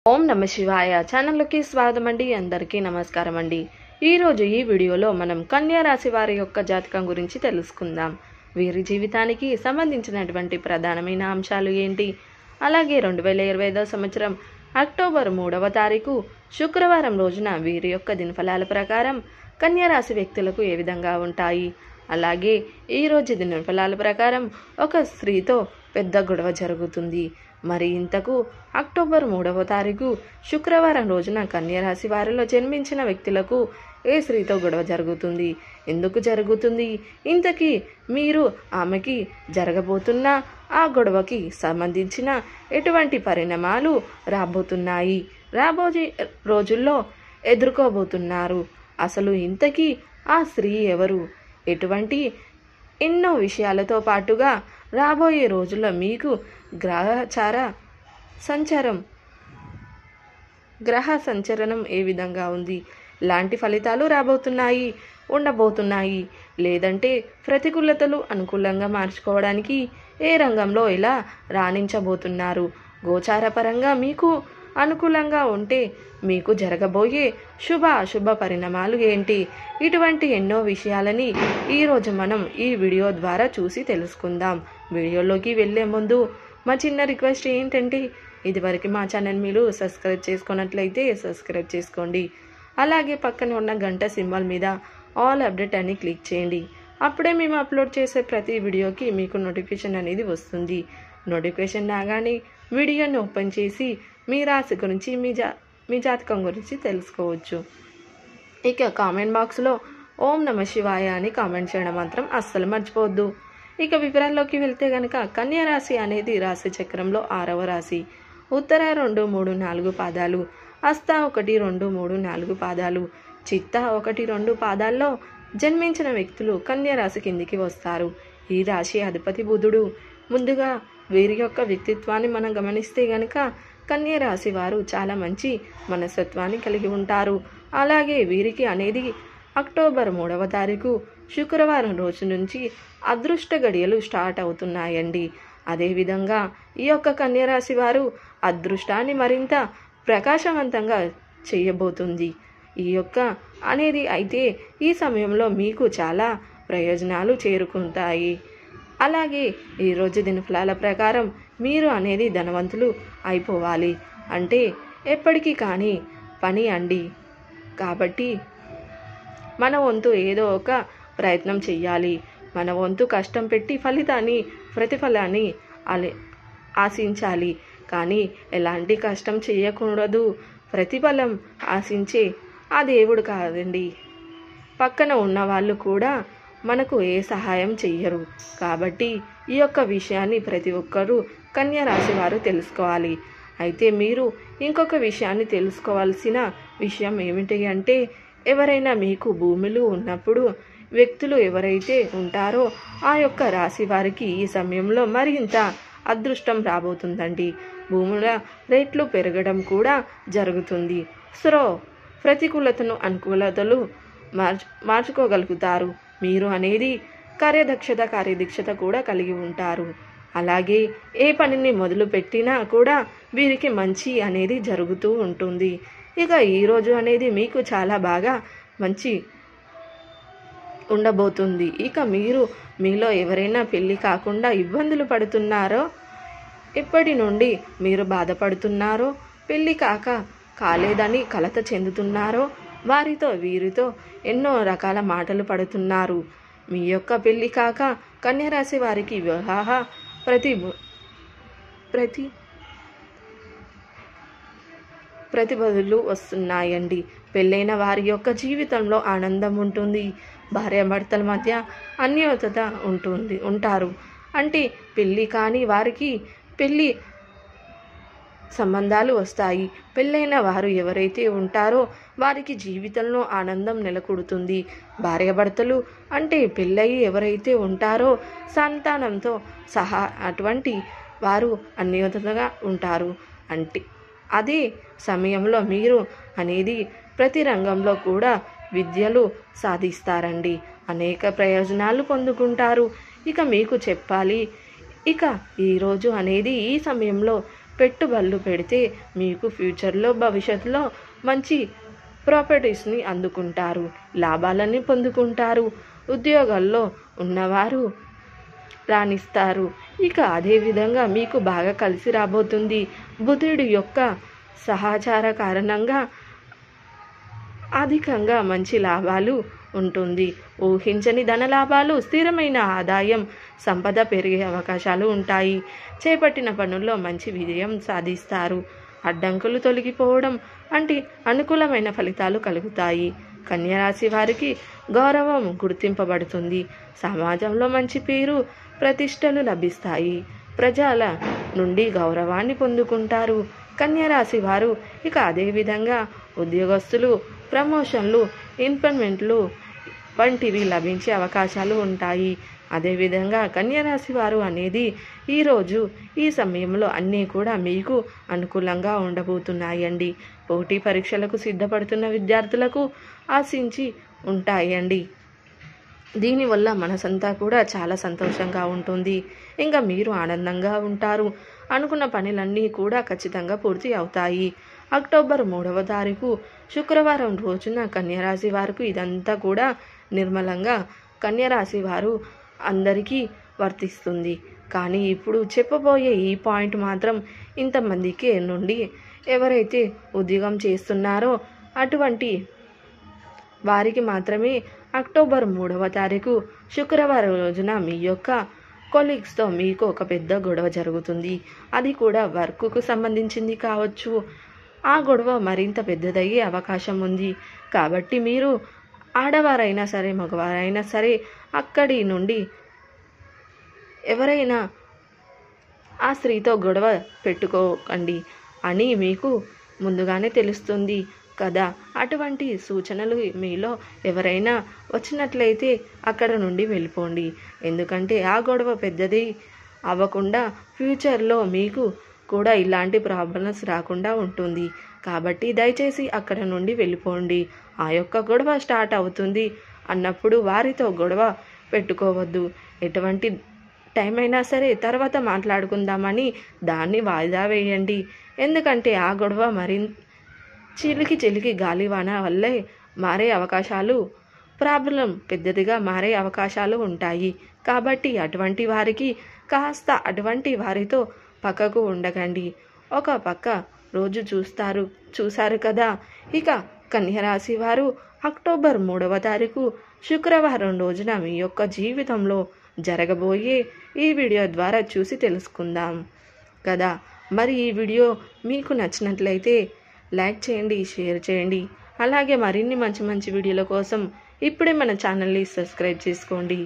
ఓం నమ శివాయ ఛానల్లోకి స్వాగతం అండి. అందరికీ నమస్కారం అండి. ఈరోజు ఈ వీడియోలో మనం కన్యా రాశి వారి యొక్క జాతకం గురించి తెలుసుకుందాం. వీరి జీవితానికి సంబంధించినటువంటి ప్రధానమైన అంశాలు ఏంటి, అలాగే 2025 సంవత్సరం అక్టోబర్ 3వ తారీఖు శుక్రవారం రోజున వీరి యొక్క దినఫలాల ప్రకారం కన్యా రాశి వ్యక్తులకు ఏ విధంగా ఉంటాయి, అలాగే ఈరోజు దినఫలాల ప్రకారం ఒక స్త్రీతో పెద్ద గొడవ జరుగుతుంది. మరి ఇంతకు అక్టోబర్ 3వ తారీఖు శుక్రవారం రోజున కన్యా రాశి వారిలో జన్మించిన వ్యక్తులకు ఏ స్త్రీతో గొడవ జరుగుతుంది, ఎందుకు జరుగుతుంది, ఇంతకీ మీరు ఆమెకి జరగబోతున్న ఆ గొడవకి సంబంధించిన ఎటువంటి పరిణామాలు రాబోతున్నాయి, రాబోయే రోజుల్లో ఎదుర్కోబోతున్నారు, అసలు ఇంతకీ ఆ స్త్రీ ఎవరు, ఎటువంటి ఎన్నో విషయాలతో పాటుగా రాబోయే రోజుల్లో మీకు గ్రహ సంచరణం ఏ విధంగా ఉంది, లాంటి ఫలితాలు రాబోతున్నాయి, ఉండబోతున్నాయి, లేదంటే ప్రతికూలతలు అనుకూలంగా మార్చుకోవడానికి ఏ రంగంలో ఎలా రాణించబోతున్నారు, గోచారపరంగా మీకు అనుకూలంగా ఉంటే మీకు జరగబోయే శుభ అశుభ పరిణామాలు ఏంటి, ఇటువంటి ఎన్నో విషయాలని ఈరోజు మనం ఈ వీడియో ద్వారా చూసి తెలుసుకుందాం. వీడియోలోకి వెళ్ళే ముందు మా చిన్న రిక్వెస్ట్ ఏంటంటే, ఇదివరకు మా ఛానల్ మీరు సబ్స్క్రైబ్ చేసుకున్నట్లయితే సబ్స్క్రైబ్ చేసుకోండి, అలాగే పక్కన ఉన్న గంట సింబల్ మీద ఆల్ అప్డేట్ అని క్లిక్ చేయండి. అప్పుడే మేము అప్లోడ్ చేసే ప్రతి వీడియోకి మీకు నోటిఫికేషన్ అనేది వస్తుంది. నోటిఫికేషన్ రాగానే వీడియోని ఓపెన్ చేసి మీ రాశి గురించి మీ జాతకం గురించి తెలుసుకోవచ్చు. ఇక కామెంట్ బాక్స్లో ఓం నమ శివాయ అని కామెంట్ చేయడం మాత్రం అస్సలు మర్చిపోవద్దు. ఇక వివరాల్లోకి వెళ్తే కనుక కన్యా రాశి అనేది రాశి చక్రంలో 6వ రాశి. ఉత్తర 2, 3, 4 పాదాలు, హస్త 1, 2, 3, 4 పాదాలు, చిత్త 1, 2 పాదాల్లో జన్మించిన వ్యక్తులు కన్యా రాశి కిందికి వస్తారు. ఈ రాశి అధిపతి బుధుడు. ముందుగా వీరి యొక్క వ్యక్తిత్వాన్ని మనం గమనిస్తే గనక కన్యా రాశి వారు చాలా మంచి మనస్తత్వాన్ని కలిగి ఉంటారు. అలాగే వీరికి అనేది అక్టోబర్ 3వ తారీఖు శుక్రవారం రోజు నుంచి అదృష్ట గడియలు స్టార్ట్ అవుతున్నాయండి. అదేవిధంగా ఈ యొక్క కన్యా రాశి వారు అదృష్టాన్ని మరింత ప్రకాశవంతంగా చేయబోతుంది. ఈ యొక్క అనేది అయితే ఈ సమయంలో మీకు చాలా ప్రయోజనాలు చేరుకుంటాయి. అలాగే ఈరోజు దినఫలాల ప్రకారం మీరు అనేది ధనవంతులు అయిపోవాలి అంటే ఎప్పటికీ కానీ పని అండి. కాబట్టి మన వంతు ఏదో ఒక ప్రయత్నం చెయ్యాలి. మన వంతు కష్టం పెట్టి ప్రతిఫలాన్ని ఆశించాలి. కానీ ఎలాంటి కష్టం చేయకూడదు. ప్రతిఫలం ఆశించే ఆ దేవుడు కాదండి, పక్కన ఉన్న వాళ్ళు కూడా మనకు ఏ సహాయం చెయ్యరు. కాబట్టి ఈ యొక్క విషయాన్ని ప్రతి ఒక్కరూ కన్యా రాశి వారు తెలుసుకోవాలి. అయితే మీరు ఇంకొక విషయాన్ని తెలుసుకోవాల్సిన విషయం ఏమిటి అంటే, ఎవరైనా మీకు భూములు ఉన్నప్పుడు వ్యక్తులు ఎవరైతే ఉంటారో ఆ యొక్క రాశి వారికి ఈ సమయంలో మరింత అదృష్టం రాబోతుందండి. భూముల రేట్లు పెరగడం కూడా జరుగుతుంది. సో ప్రతికూలతను అనుకూలతలు మార్చుకోగలుగుతారు. మీరు అనేది కార్యదీక్షత కూడా కలిగి ఉంటారు. అలాగే ఏ పనిని మొదలు పెట్టినా కూడా వీరికి మంచి అనేది జరుగుతూ ఉంటుంది. ఇక ఈరోజు అనేది మీకు చాలా బాగా మంచి ఉండబోతుంది. ఇక మీలో ఎవరైనా పెళ్ళి కాకుండా ఇబ్బందులు పడుతున్నారో, ఎప్పటి నుండి మీరు బాధపడుతున్నారో, పెళ్ళి కాలేదని కలత చెందుతున్నారో వీరితో ఎన్నో రకాల మాటలు పడుతున్నారు. మీ యొక్క పెళ్లి కాక కన్యా రాశి వారికి వివాహ ప్రతిబదులు వస్తున్నాయండి. పెళ్ళైన వారి యొక్క జీవితంలో ఆనందం ఉంటుంది. భార్యాభర్తల మధ్య అన్యోన్యత ఉంటారు. అంటే పెళ్ళి కాని వారికి పెళ్ళి సంబంధాలు వస్తాయి. పెళ్ళైన వారు ఎవరైతే ఉంటారో వారికి జీవితంలో ఆనందం నెలకొడుతుంది. భార్యాభర్తలు అంటే పెళ్ళయి ఎవరైతే ఉంటారో సంతానంతో సహా అటువంటి వారు అన్యోన్యతగా ఉంటారు. అంటే అదే సమయంలో మీరు అనేది ప్రతి రంగంలో కూడా విద్యలు సాధిస్తారండి. అనేక ప్రయోజనాలు పొందుకుంటారు. ఇక మీకు చెప్పాలి, ఇక ఈరోజు అనేది ఈ సమయంలో పెట్టుబడులు పెడితే మీకు ఫ్యూచర్లో భవిష్యత్తులో మంచి ప్రాపర్టీస్ని అందుకుంటారు, లాభాలని పొందుకుంటారు. ఉద్యోగాల్లో ఉన్నవారు రాణిస్తారు. ఇక అదేవిధంగా మీకు బాగా కలిసి రాబోతుంది. బుధుడి యొక్క సహచార కారణంగా అధికంగా మంచి లాభాలు ఉంటుంది. ఊహించని ధన లాభాలు, స్థిరమైన ఆదాయం, సంపద పెరిగే అవకాశాలు ఉంటాయి. చేపట్టిన పనుల్లో మంచి విజయం సాధిస్తారు. అడ్డంకులు తొలగిపోవడం వంటి అనుకూలమైన ఫలితాలు కలుగుతాయి. కన్యరాశి వారికి గౌరవం గుర్తింపబడుతుంది. సమాజంలో మంచి పేరు ప్రతిష్టలు లభిస్తాయి. ప్రజల నుండి గౌరవాన్ని పొందుకుంటారు. కన్యరాశి వారు ఇక అదేవిధంగా ఉద్యోగస్తులు ప్రమోషన్లు, ఇంక్రిమెంట్లు వంటివి లభించే అవకాశాలు ఉంటాయి. అదేవిధంగా కన్యరాశి వారు అనేది ఈరోజు ఈ సమయంలో అన్నీ కూడా మీకు అనుకూలంగా ఉండబోతున్నాయండి. పోటీ పరీక్షలకు సిద్ధపడుతున్న విద్యార్థులకు ఆశించి ఉంటాయండి. దీనివల్ల మనసంతా కూడా చాలా సంతోషంగా ఉంటుంది. ఇంకా మీరు ఆనందంగా ఉంటారు. అనుకున్న పనులన్నీ కూడా ఖచ్చితంగా పూర్తి అవుతాయి. అక్టోబర్ 3వ తారీఖు శుక్రవారం రోజున కన్యరాశి వారికి ఇదంతా కూడా నిర్మలంగా కన్యరాశి వారు అందరికీ వర్తిస్తుంది. కానీ ఇప్పుడు చెప్పబోయే ఈ పాయింట్ మాత్రం ఇంతమందికి నుండి ఎవరైతే ఉద్యోగం చేస్తున్నారో అటువంటి వారికి మాత్రమే అక్టోబర్ 3వ తారీఖు శుక్రవారం రోజున మీ యొక్క కొలీగ్స్తో మీకు ఒక పెద్ద గొడవ జరుగుతుంది. అది కూడా వర్క్కు సంబంధించింది కావచ్చు. ఆ గొడవ మరింత పెద్దదయ్యే అవకాశం ఉంది. కాబట్టి మీరు ఆడవారైనా సరే మగవారైనా సరే అక్కడి నుండి ఎవరైనా ఆ స్త్రీతో గొడవ పెట్టుకోకండి అని మీకు ముందుగానే తెలుస్తుంది కదా. అటువంటి సూచనలు మీలో ఎవరైనా వచ్చినట్లయితే అక్కడ నుండి వెళ్ళిపోండి. ఎందుకంటే ఆ గొడవ పెద్దది అవ్వకుండా ఫ్యూచర్లో మీకు కూడా ఇలాంటి ప్రాబ్లమ్స్ రాకుండా ఉంటుంది. కాబట్టి దయచేసి అక్కడ నుండి వెళ్ళిపోండి. ఆ యొక్క గొడవ స్టార్ట్ అవుతుంది అన్నప్పుడు వారితో గొడవ పెట్టుకోవద్దు. ఎటువంటి టైం అయినా సరే తర్వాత మాట్లాడుకుందామని దాన్ని వాయిదా వేయండి. ఎందుకంటే ఆ గొడవ చిలికి గాలివాన వల్లే మారే అవకాశాలు, ప్రాబ్లం పెద్దదిగా మారే అవకాశాలు ఉంటాయి. కాబట్టి అటువంటి వారికి కాస్త అటువంటి వారితో పక్కకు ఉండకండి. ఒక పక్క రోజు చూశారు కదా. ఇక కన్యరాశి వారు అక్టోబర్ 3వ తారీఖు శుక్రవారం రోజున మీ యొక్క జీవితంలో జరగబోయే ఈ వీడియో ద్వారా చూసి తెలుసుకుందాం కదా. మరి ఈ వీడియో మీకు నచ్చినట్లయితే లైక్ చేయండి, షేర్ చేయండి. అలాగే మరిన్ని మంచి వీడియోల కోసం ఇప్పుడే మన ఛానల్ని సబ్స్క్రైబ్ చేసుకోండి.